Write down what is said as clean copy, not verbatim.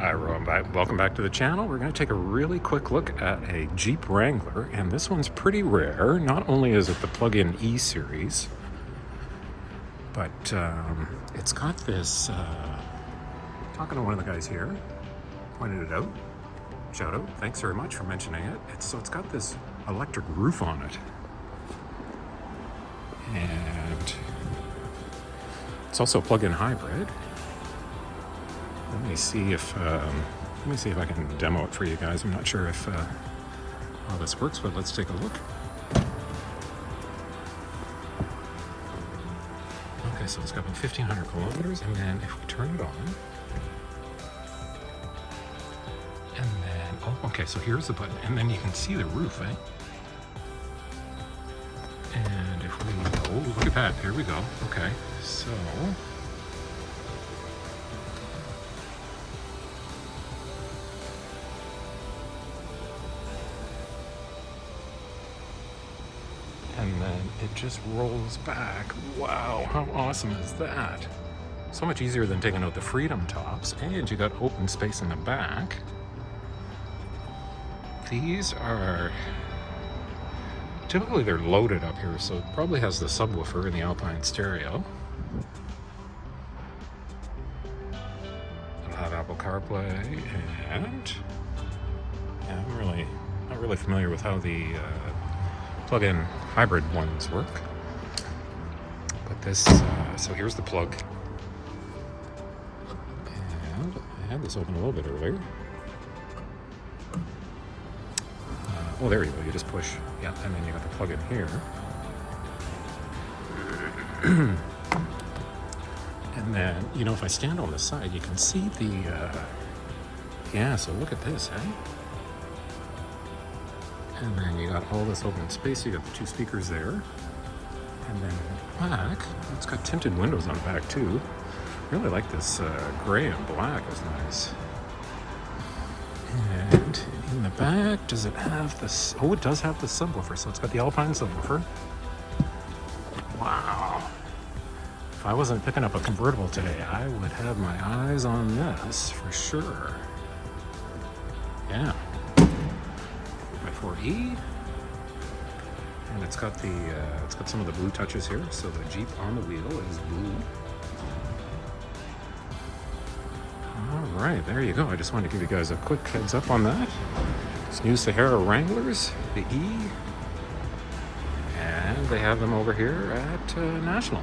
Hi everyone, welcome back to the channel. We're going to take a really quick look at a Jeep Wrangler, and this one's pretty rare. Not only is it the plug-in E series, but it's got this, talking to one of the guys here, pointed it out, shout out, thanks very much for mentioning it. So it's got this electric roof on it, and it's also a plug-in hybrid. Let me see if I can demo it for you guys. I'm not sure if how this works, but let's take a look. Okay, so it's got about 1,500 kilometers, and then if we turn it on, and then okay, so here's the button, and then you can see the roof, eh? And if we look at that, there we go. Okay, so. And then it just rolls back. Wow, how awesome is that? So much easier than taking out the Freedom tops, and you got open space in the back. These are, typically they're loaded up here, so it probably has the subwoofer and the Alpine stereo. It'll have Apple CarPlay, and yeah, I'm not really familiar with how the plug-in hybrid ones work, but this so here's the plug, and I had this open a little bit earlier. Oh, there you go, you just push, yeah, and then you got the plug in here. And then, you know, if I stand on the side, you can see the yeah, so look at this, eh? And then you got all this open space. You got the two speakers there. And then in the back, it's got tinted windows on the back too. Really like this gray and black is nice. And in the back, does it have this? Oh, it does have the subwoofer. So it's got the Alpine subwoofer. Wow. If I wasn't picking up a convertible today, I would have my eyes on this for sure. Yeah. 4E, and it's got some of the blue touches here. So the Jeep on the wheel is blue. All right, there you go. I just wanted to give you guys a quick heads up on that. It's new Sahara Wranglers, the E, and they have them over here at National.